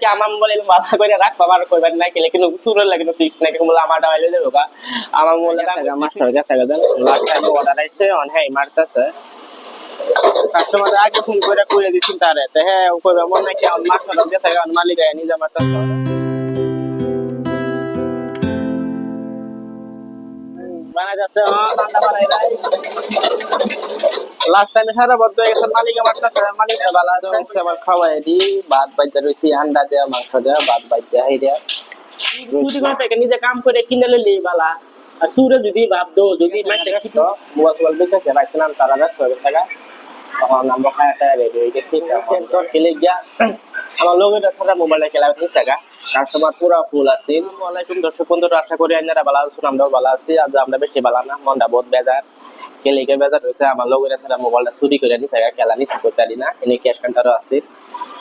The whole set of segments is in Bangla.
কি আমার মোবাইল মাথা করে রাখ বাবার কইবার না কেলে কিন্তু চুরের লাগে কিন্তু ফিক্স না কিন্তু আমার ডাইলে দেবো গা আমার মোবাইল মাস্টার কাছে গেছেন লাস্ট টাইম অর্ডার আইছে অন হ্যাঁ মারতাছে কাস্টমার আগে ফোন করে কইরা দিছেন তারে তে হ্যাঁ ও কইবে মন নাকি আমার মাস্টার কাছে গেছে মালিক নিজে মারতাছে বানা যাচ্ছে ঠান্ডা বানাই রাই লাস্ট টাইমে সারা বদ্ধ হয়ে গেছে মালিকে মারতাছে মালিক বালা দছে আমার খাওয়াই দি ভাত বাইতে রইছি আন্ডা দেয়া মাংস দেয়া ভাত বাইতে হাই দেয়া যদি কোন থেকে নিজে কাম করে কিনে লইলি বালা আর সুরে যদি ভাব দো যদি মাইতে কিছু মোবাইল বেচেছে রাখছিলাম তারা ব্যস্ত হয়ে গেছে তখন আমরা খায়াটা রেডি হয়ে গেছি তোর খেলে গিয়া আমার লোকের সাথে মোবাইলে খেলা হচ্ছে কাস্টমার পুরা ফুল আছে ওয়ালাইকুম দর্শক বন্ধুরা আশা করি আপনারা ভালো আছেন আমরাও ভালো আছি আজ আমরা বেশি ভালো না মনটা বহুত বেজার খেলে বেজার হয়েছে আমার লোকের সাথে মোবাইলটা চুরি করে নিছে খেলা নিছি করতে না এনে ক্যাশ কাউন্টারও আছে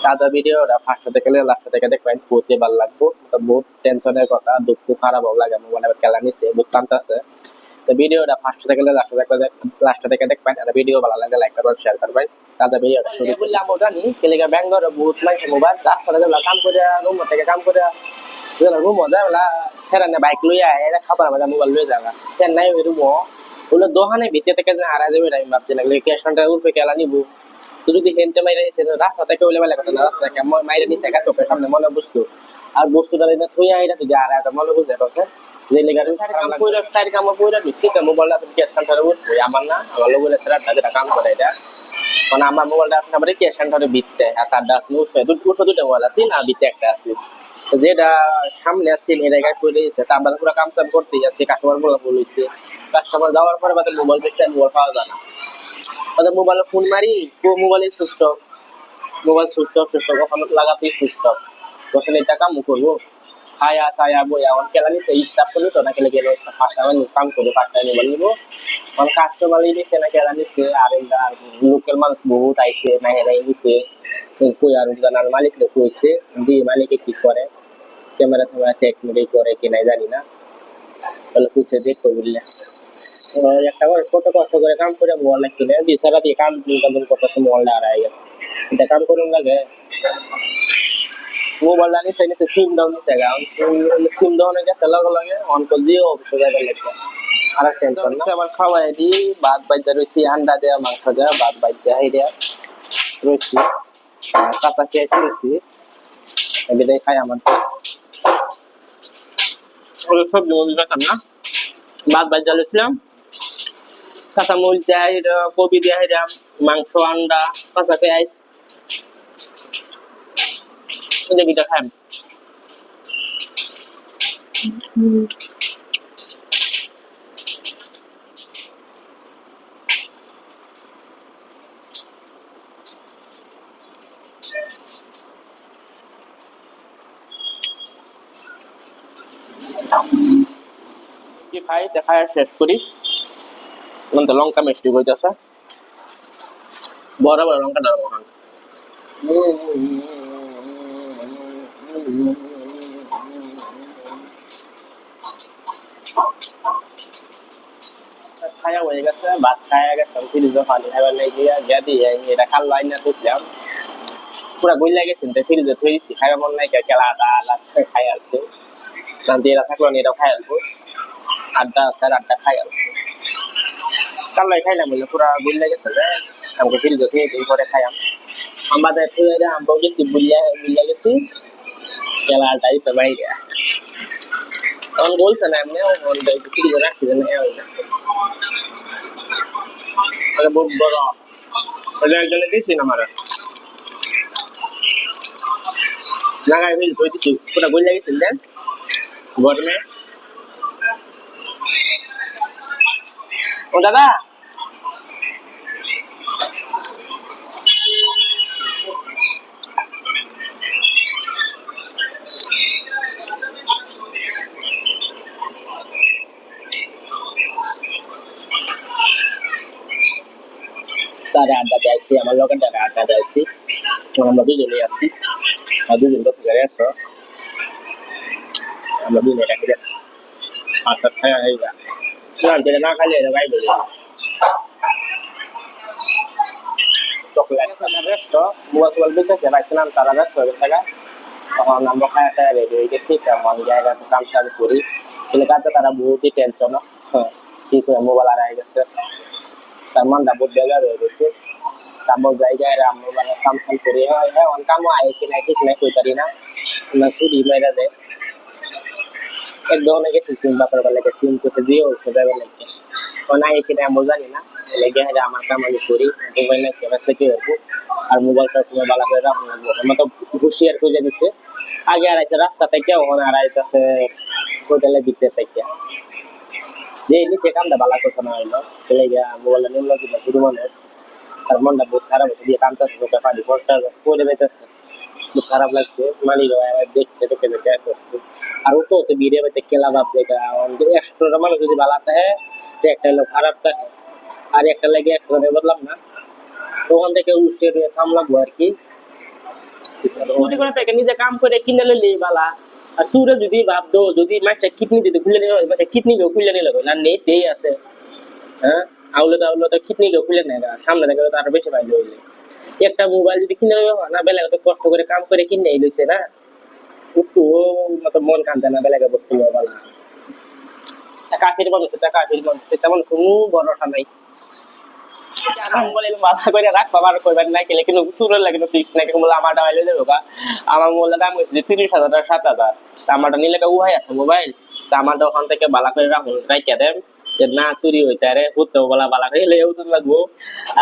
তাজা ভিডিওটা ফার্স্ট থেকে লাস্ট থেকে দেখবেন বহুতই ভালো লাগবো তো বহুত টেনশনের কথা দুঃখ খারাপ লাগে মোবাইলে খেলা নিছে বহুত কান্ত আছে তো ভিডিওটা ফার্স্ট থেকে লাস্ট থেকে দেখবেন আর ভিডিও ভালো লাগলে লাইক করবেন শেয়ার করবেন তাজা ভিডিওটা শুরু করলাম জানি কেলেগা ব্যাঙ্গর বহুত মানুষ মোবাইল রাস্তা থেকে কাম করে রুম থেকে কাম করে রুম যায় বলা সেরানে বাইক লইয়া এরা খাবার বাজা মোবাইল লয়ে যাওয়া চেন্নাই ওই রুম ওগুলো দোকানে ভিতরে থেকে হারা যাবে আমি ভাবছি লাগলে ক্যাশ কাউন্টার উঠবে খেলা নিবো তো যদি হেনতে মাইরে রাস্তা থেকে ওলে বেলা কথা না রাস্তা থেকে মাইরে নিচে চোখের সামনে মনে বুঝতো আর বস্তুটা থইয়া এটা যদি আর একটা মনে বুঝে রয়েছে যে লেগারে চার কাম কইরা দিচ্ছি তো মোবাইলটা তুমি ক্যাশ কাউন্টারে উঠবো আমার না আমার লোকের সেরাটা যেটা কাম করে এটা মানে আমার মোবাইলটা আছে আমার ক্যাশ কাউন্টারে বিটতে আর তারটা আছে উঠে দুটো মোবাইল আছে না বিটতে একটা আছে তো যেটা সামনে আছে এই জায়গায় করে দিয়েছে তা আমরা পুরো কাম করতে যাচ্ছি কাস্টমার বলা বলেছে কাস্টমার যাওয়ার পরে বাদে মোবাইল বেচতে মোবাইল পাওয়া যায় না তাহলে মোবাইলে ফোন মারি মোবাইলে switch off mobile switch off কখন লাগাতেই সুইচ অফ তখন এটা কাম করবো খায়া সায়া বইয়া অন কেলা নিছে স্টাফ করলি তো না কেলে গেলে ফার্স্ট আমি কাম করে ফার্স্ট টাইম মোবাইল নিবো কারণ কাস্টমার নিছে না কেলা নিছে আর লোকাল মানুষ বহুত আইছে মেহেরাই নিছে কই আর জানার মালিক কইছে দিয়ে মালিকে কি করে ক্যামেরা ট্যামেরা চেক করে কি নাই জানি না তাহলে পুষে দেখো বুঝলে একটা করে কত কষ্ট করে কাম করে মোবাইল কিনে দিশারা দিয়ে কাম করতেছে মোবাইলটা আর আই গেছে এটা কাম করুন লাগে মোবাইল নিচে নিচে সিম ডাউন নিচে সিম ডাউনে গেছে লগে লগে অন করে দিয়ে অফিসে যাবে লাগবে আর টেনশন না আমার খাওয়াই দি ভাত বাইতে রয়েছি আন্ডা দেয়া মাংস দেয়া ভাত বাইতে হাই দেয়া রয়েছি কাঁচা খেয়েছি রয়েছি এটাই খাই আমার সবজি মবি খাতাম না ভাত বাইতে রেছিলাম কাঁচা মরিচ দেয়া কপি দেয়া মাংস আন্ডা কাঁচা পেঁয়াজ যেটা খাই খাই দেখাই শেষ করি লঙ্কা মিষ্টি বইতেছে বড় বড় লঙ্কা ডাল মহান খায়া হয়ে গেছে ভাত খায়া গেছে ফ্রিজে পানি খাবার লাগিয়ে গিয়া দিয়ে এটা খাল আইনা তুললাম পুরা গইলা গেছেন তো ফ্রিজে থইছি খাইবা মন নাই কেলা আদা খাই আসছে শান্তি এরা থাকলো না এটাও খাই আসবো আড্ডা স্যার আড্ডা খাই আসছে কাল্লাই খাইলাম বললে পুরা গইলা গেছে যে আমাকে ফ্রিজে থুয়ে দিই পরে খাইলাম আমাদের থুয়ে আমরা গেছি বুলিয়া গেছি কেলা আড্ডা এসে বাইরে তখন বলছে না এমনি ফ্রিজে রাখছি যে নেওয়া হয়ে গেছে বহুত বড় একজনে দিয়েছি না আমার লাগাই ফেল তো দিচ্ছি পুরো বই লাগিয়েছিল দেন গরমে ও দাদা তারে আড্ডা যাচ্ছি আমার লোকের দ্বারা আড্ডা যাচ্ছি আমরা দুজনে আসছি আর দুজন তো ঘরে আসো আমরা দুজনে রেখে যাচ্ছি আটটা খাই হয়ে যা যেটা না খাইলে এটা ভাই বলি চকলেট ব্যস্ত মোবাইল বেঁচেছে ভাইছিলাম তারা ব্যস্ত হয়ে গেছে তখন আমরা খায়াটা রেডি হয়ে গেছি তেমন জায়গা কাম কাজ করি কিন্তু কাজে তারা বহুতই টেনশন কি করে মোবাইল হারাই গেছে তার মনটা বহুত বেজার হয়ে গেছে তারপর জায়গায় আমরা মানে কাম কাম করি হ্যাঁ অন কামও আয় কিনা ঠিক নাই কই পারি না না শুধু মেরা দেয় এক ধরনের গেছি সিম বাপার বেলাকে সিম করছে জিও হচ্ছে যাবে নাকি অন আয় কিনা আমরা জানি না লেগে হ্যাঁ আমার কাম আমি করি মোবাইল না কেমন থেকে হবো আর মোবাইলটা তুমি বালা করে রাখবো আমরা তো হুশিয়ার খুঁজে দিছে আগে আড়াইছে রাস্তা থেকে ওখানে আড়াইতেছে হোটেলে দিতে থেকে যে নিচে কামটা বালা করছে না হইলো চলে গিয়া মোবাইলটা নিম্ন দিল শুধু মানুষ তার মনটা বহুত খারাপ হচ্ছে দিয়ে কামটা পানি পড়তে পড়ে যাইতেছে খুব খারাপ লাগছে মালিক দেখছে দেখে দেখে করছে আর ও তো ভিড়ে বাইতে কেলা ভাব জায়গা একশোটা মানুষ যদি ভালো থাকে একটা হলো খারাপ থাকে আর একটা লাগে একশো বললাম না ওখান থেকে উঠে থামলাম আর কি যদি কোনো থেকে নিজে কাম করে কিনে নিলে বালা আর সুরে যদি ভাবতো যদি মাছটা কিডনি যদি খুলে নিল মাছটা কিডনি কেউ খুলে নিল না নেই তেই আছে হ্যাঁ আউলে তো কিডনি কেউ খুলে নেয় সামনে থেকে তো আরো বেশি পাইলে হইলে একটা মোবাইল যদি কিনে না বেলা তো কষ্ট করে কাম করে কিনে লইছে না একটু মতো মন কানতে না বেলাকে বস্তু বালা কাফির মানুষ কাফির মানুষ তেমন কোনো ভরসা নাই মাথা করে রাখ বাবার কইবার না কেলে কিন্তু চুরের লাগে ফিক্স নাকি বলে আমারটা হইলে যাবে আমার মোবাইলের দাম হয়েছে 30,000 টাকা 7,000 আমারটা নিলে উহাই আছে মোবাইল তা আমারটা ওখান থেকে বালা করে রাখুন রাখিয়া দেন না চুরি হইতে আরে উঠতেও বলা বালা করে লেও তো লাগবো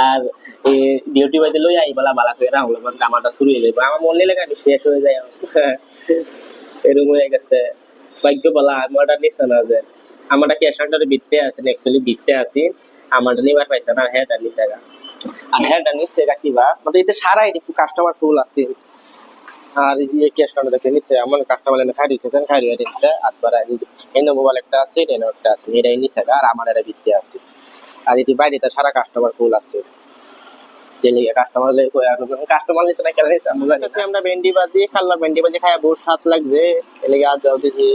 আর ডিউটি বাজে লই আই বলা বালা করে রাখলো আমারটা চুরি হয়ে যাবে আমার মনে লেগে শেষ হয়ে যায় এরকম হয়ে গেছে ভাগ্য বলা আমারটা নিচ্ছে না যে আমারটা ক্যাশ কাউন্টারে বিটতে আছে অ্যাকচুয়ালি বিটতে আছি আমারটা নিবার পাইছে না হেডটা নিছে আর হেডটা নিচ্ছে কিবা মানে এতে সারা একটু কাস্টমার ফুল আছে আর এই ক্যাশ কাউন্টার দেখে নিচ্ছে আমার কাস্টমার এনে খাই দিচ্ছে খাই দিয়ে দিচ্ছে আটবার এনে মোবাইল একটা আছে এনে একটা আছে এটাই নিচ্ছে আর আমার এটা বিটতে আছে আর এটি বাইরেতে সারা কাস্টমার ফুল আছে কাস্টমার নিচ্ছে না কেন নিচ্ছে আমরা ভেন্ডি বাজি খাল্লা ভেন্ডি বাজি খাই বহুত স্বাদ লাগছে এলাকা আজ দেখি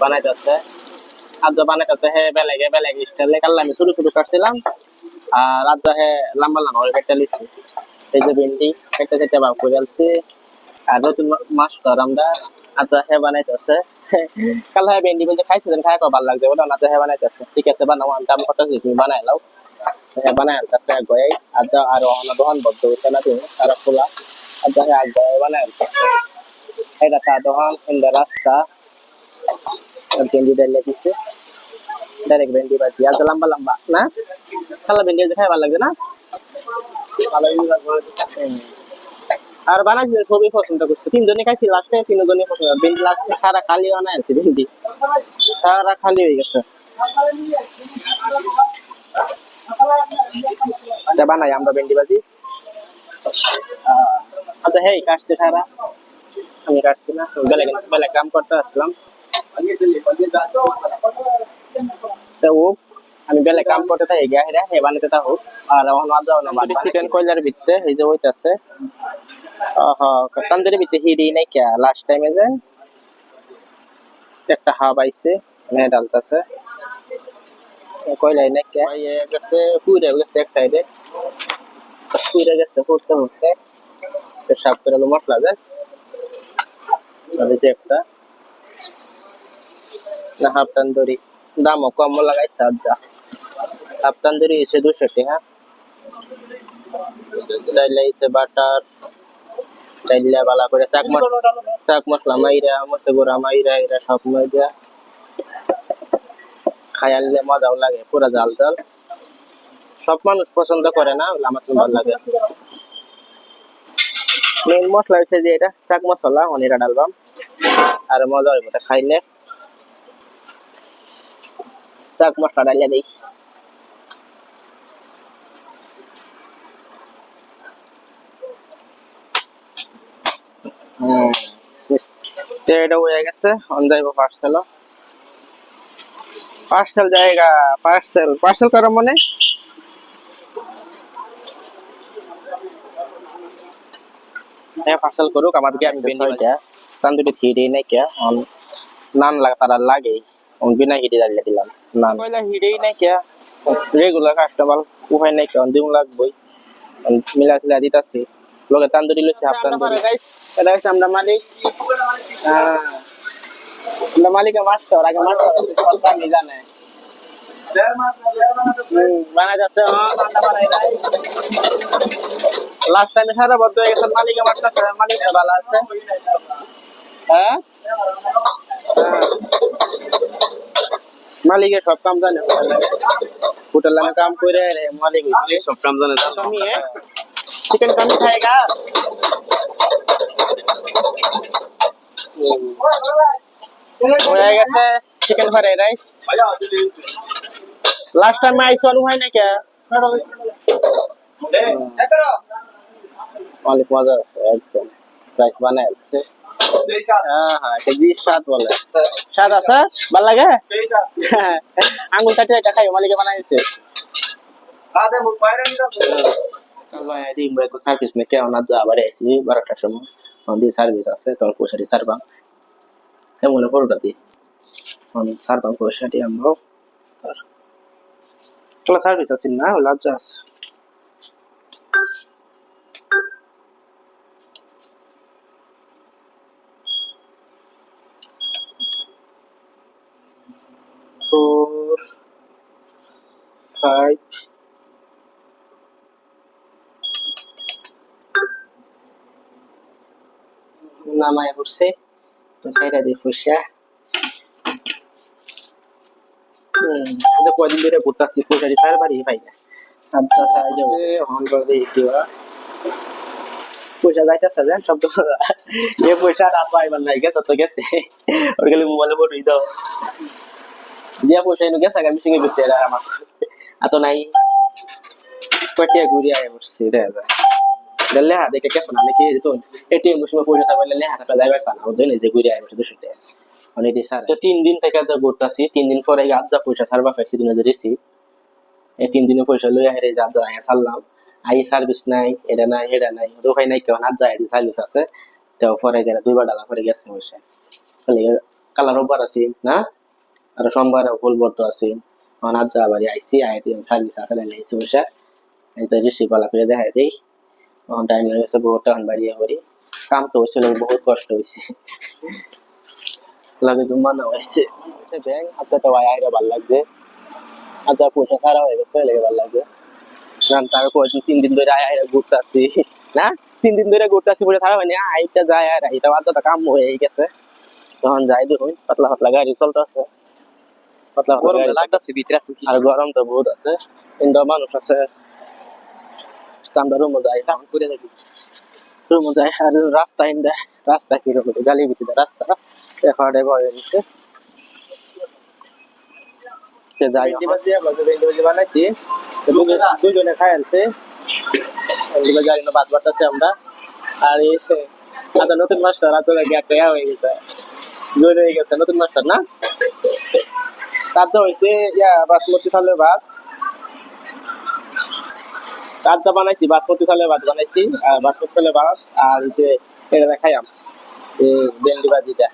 বানাইতেছে আজ বানাইতেছে হ্যাঁ বেলাগে স্টাইলে কাল্লা আমি ছোট ছোট কাটছিলাম আর আজ হ্যাঁ লম্বা লম্বা করে কেটে নিচ্ছি এই যে ভেন্ডি কেটে কেটে ভাগ করে আনছি আর নতুন মাছ তো আমরা আজ হ্যাঁ বানাইতেছে কাল হ্যাঁ ভেন্ডি বলছে খাইছিলেন খাই ভালো লাগছে বলো না হ্যাঁ বানাইতেছে ঠিক আছে বানাও দাম কত তুমি বানাই লাও হ্যাঁ বানাই আনতে গয়াই আজ আর দোকান বদ্ধ হচ্ছে না তুমি তারা খোলা আজ হ্যাঁ আগ গয়াই বানাই আনতে এটা তা দোকান ইন্দা রাস্তা ভেন্ডি ডাইলে দিচ্ছে ডাইরেক্ট ভেন্ডি বাজি আজ লম্বা লম্বা না কালা ভেন্ডি খাই ভালো লাগছে না আর বানাইছি খুবই পছন্দ করছে তিনজনে খাইছি লাস্টে তিনজনে পছন্দ ভেন্ডি লাস্টে সারা খালি বানাই আনছি ভেন্ডি সারা খালি হয়ে গেছে বানাই আমরা ভেন্ডি বাজি আচ্ছা হেই কাটছে সারা আমি কাটছি না বেলা কাম করতে আসলাম ও আমি বেলা কাম করতে থাকি গাহিরা হে বানাতে তা হোক আর চিকেন কয়লার ভিতরে এই যে হইতাছে তন্দুরি ভিতরে হিডি নাই কে লাস্ট টাইমে যে একটা হাব আইছে মানে ডালতাছে কয়লাই নাই কে গেছে পুইরা গেছে এক সাইডে পুইরা গেছে ফুটতে ফুটতে সাফ করে মশলা দেন আর এই যে একটা না হাফ তন্দুরি দামও কম লাগাইছে আজ্জা হাফ তন্দুরি এসে 200 টাকা ডাইলাইছে বাটার ডাইলা বালা করে চাক মশলা মাইরা মশলা গুঁড়া মাইরা এরা সব মাইরা খাইলে মজাও লাগে পুরা জাল জাল সব মানুষ পছন্দ করে না আমার তো ভালো লাগে মেন মশলা হচ্ছে যে এটা চাক মশলা অনেরা ডালবাম আর মজা হইব খাইলে চাক মশলা ডালিয়া দিই এটা হয়ে গেছে অন যাইব পার্সেল জায়গা পার্সেল করার মনে হ্যাঁ পার্সেল করুক আমাদেরকে আমি তান্দুরি হিডে নাই কে নান লাগা তারা লাগে বিনা হিডে ডালিয়ে দিলাম নান কয়লা হিডেই নাই কে রেগুলার কাস্টমার উপায় নাই কে দিন লাগবই মিলা দিতাছি লগে তান্দুরি লইছে হাফ তান্দুরি গাইস এটা হচ্ছে আমরা মালিক মালিকের মারতে ওর আগে মারতে সরকার নি জানে বানাই যাচ্ছে লাস্ট টাইমে সারা বদ্ধ হয়ে গেছে মালিকে মারতেছে মালিক ভালো আছে হ্যাঁ মালিকের সব কাম জানে হোটেল में काम করে মালিক সব কাম জানে তুমি চিকেন कमी खाएगा হয়ে গেছে chicken fried rice last time আইস আলু হয় না क्या অনেক মজা আছে একদম রাইস বানায় আছে হ্যাঁ হ্যাঁ কেজি 7 বলে 7 আছে ভালো লাগে আঙ্গুল কাটে এটা খাই মালিকে বানাইছে আদে মুখ বাইরে নিয়ে কালবা এদিন ব্রেক সার্ভিস নে কে অনা যা বারে আইছি 12টার সময় অনদি সার্ভিস আছে তোর পয়সাটি সারবা কেমন পড়োটা দি অন সারবা পয়সাটি আমরাও তোর তোলা সার্ভিস আছে না লজ্জা আছে four, five, নামায় পড়ছে তো সাইডা দিয়ে ফুসা যে কদিন ধরে ঘুরতাছি ফুসারি সার বাড়ি ভাই আচ্ছা সাইডে হন করে দিবা পয়সা যাইতেছে জান শব্দ এ পয়সা রাত পাইবার নাই গেছে তো গেছে ওর গেলে মোবাইলে বড়ই দাও দিয়া পয়সা এনে গেছে আমি সিঙ্গে করতে আর আমার এত নাই কয়টা ঘুরে আয় বসছি দেখা যায় গেলে হা দেখে কেসে না নাকি তো এটিএম মশিনে পয়সা সাইবার লে হাতে যাইবার সানা ওদের নিজে ঘুরে আয় বসে 200 টাকা অনেক স্যার তো 3 দিন থেকে যা ঘুরতাছি 3 দিন পরে আজ যা পয়সা সারবা ফেসি দিনে দিছি এই 3 দিনে পয়সা লইয়া হেরে যা যা সারলাম আই সার্ভিস নাই এটা নাই হেডা নাই দোকাই নাই কেউ না যায় দি সার্ভিস আছে তো পরে গেলে দুইবার ডালা পরে গেছে পয়সা খালি কালার ওভার আছে না আর সোমবার ফুল বর্ত আছে অনাথ যা বাড়ি আইসি আইটিএম সার্ভিস আছে লাইছি পয়সা এটা রিসিভ वाला করে দেখাই দেই অন টাইম লাগে বহুত টান বাড়িয়ে করি কাম তো হইছিল বহুত কষ্ট হইছে লাগে জমা না হইছে সে ব্যাংক হাতে তো আইরা ভালো লাগছে আচ্ছা পয়সা সারা হয়ে গেছে লাগে ভালো লাগে নাম তার কই 3 দিন ধরে আইরা ঘুরতাছি না 3 দিন ধরে ঘুরতাছি পয়সা সারা হয়নি আইটা যায় আর এটা বাদ তো কাম হয়ে গেছে তখন যাই দেখুন পাতলা পাতলা গাড়ি চলতেছে পাতলা পাতলা গাড়ি লাগতেছে ভিতরে আর গরম তো বহুত আছে কিন্তু মানুষ আছে আমরা রুমে যাই কাম করে দেখি রুমে যাই আর রাস্তা কি রকম গালি ভিতরে রাস্তা এখানে ভয় নিচ্ছে সে যাই বানাইছি দুজনে খাই আনছে জানি না বাদ বাতাছে আমরা আর এসে আচ্ছা নতুন মাস্টার আর তো একটা হয়ে গেছে জয়েন হয়ে গেছে নতুন মাস্টার না তার তো হয়েছে বাসমতি চালের ভাত কাজটা বানাইছি বাসমতি চালের ভাত বানাইছি আর বাসমতি চালের ভাত আর যে এটা খাইয়াম ভেন্ডি ভাজিটা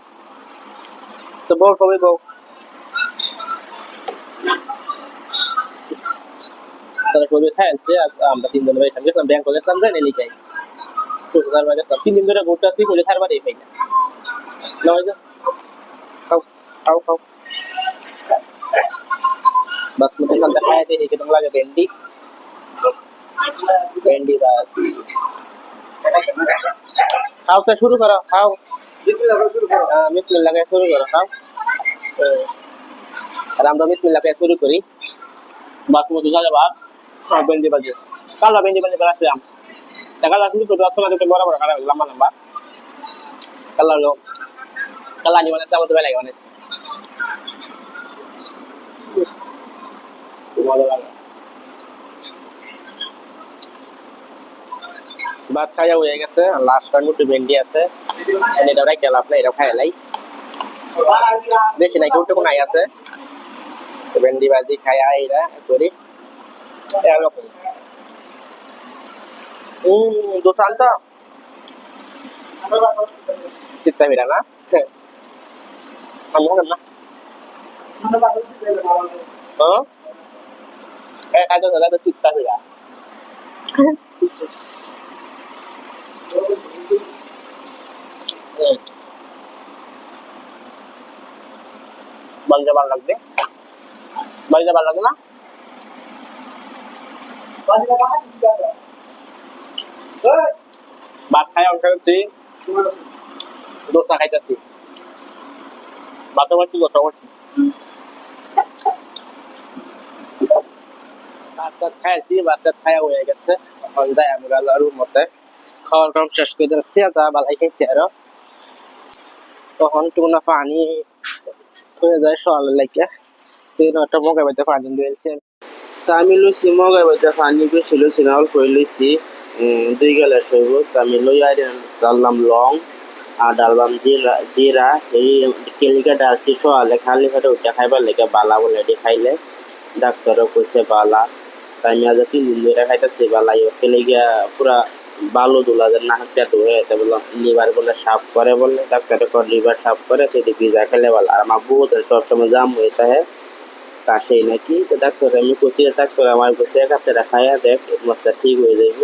তো বউ সবাই বউ তারা কবে খাইছে আমরা 3 দিন ধরে গেছিলাম ব্যাংক গেছিলাম জানি নি খাই সুগার বাগে সব 3 দিন ধরে ঘুরতেছি বলে খাবার এই খাই না ওই যে খাও খাও बासमती चाल खाया थे एकदम लगे भेंडी दाल खाओ तो शुरू करो खाओ बिस्मिल्लाह के शुरू करो खाओ আর আমরা বিসমিল্লাহ কে শুরু করি বাসমতি চালের ভাত আর ভেন্ডি ভাজি কালো ভেন্ডি ভাজি বানাইছিলাম কালো কিন্তু ছোট আছে না বড় বড় কাটা লম্বা লম্বা কালো নি বানাইছে আমাদের বেলায় বানাইছে মজা লাগে ভাত খাইয়া হয়ে গেছে লাস্ট টাইম একটু ভেন্ডি আছে এটা রাখ গেল আপনি এটা খাই লাই বেশি নাই একটু নাই আছে ভেন্ডি ভাজি খাইয়া এরা করি এরকম দোসানটা চিত্তা মিরা না আমি না হ্যাঁ ada ada cipta ya বাড়িতে ভালো লাগবে বাড়িতে ভালো লাগে না ভাত খাই অঙ্ক করছি দোসা খাইতেছি ভাতও খাচ্ছি দোসা খাচ্ছি ভাত টাত খাইছি ভাত টাত খাওয়া হয়ে গেছে এখন যাই আমরা রুম মতে খাওয়ার কাম শেষ করে দিচ্ছি তা বালাই খাইছি আরো তখন টুনা পানি হয়ে যায় সকালের লাগে তিন একটা মগের মধ্যে পানি দিয়েছি তা আমি লইছি মগের মধ্যে পানি বেশি লইছি না অল্প লইছি 2 গ্লাস হইব তা আমি লই ডাললাম লং আর ডাললাম জিরা জিরা এই কেলিকা ডালছি সকালে খালি পেটে উঠে খাইবার লেগে বালা বলে এটি খাইলে ডাক্তারও কইছে বালা তাই আমি আজ 3 দিন ধরে খাইতেছি বালা কেলিকা পুরা বালু দুলা যে না হাতে ধুয়ে বলে লিভার বলে সাফ করে বলে ডাক্তারে কর লিভার সাফ করে সেটি ভিজা খেলে বলে আর আমার বহুত সবসময় জাম হয়ে থাকে কাশেই নাকি তো ডাক্তার আমি কইছি ডাক্তার আমার কাছে এক হাতে খাইয়া দেখ মশলা ঠিক হয়ে যাইব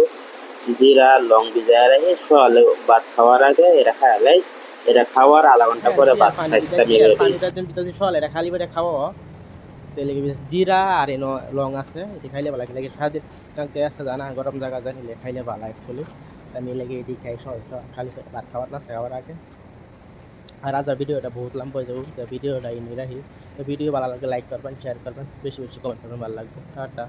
জিরা লং ভিজায় রাখে সকালে ভাত খাওয়ার আগে এটা খাইয়া লাইস এটা খাওয়ার আধা ঘন্টা পরে ভাত খাইছি আমি রেডি পানিটা তুমি দিতেছি সকালে এটা খালি পেটে খাওয়া তেলে জিরা আর এনো লং আছে এটি খাইলে ভালো লাগে সারাদিন কাঁকতে আসছে জানা গরম জায়গা জানিলে খাইলে ভালো অ্যাকচুয়ালি আমি লেগে এটি খাই খালি পেটে ভাত খাওয়ার নাস্তা খাওয়ার আগে আর আজ ভিডিওটা বহুত লম্বা হয়ে যাবো তো ভিডিওটা ইনি রাখি তো ভিডিও ভালো লাগলে লাইক করবেন শেয়ার করবেন বেশি বেশি কমেন্ট করবেন ভালো লাগবে টাটা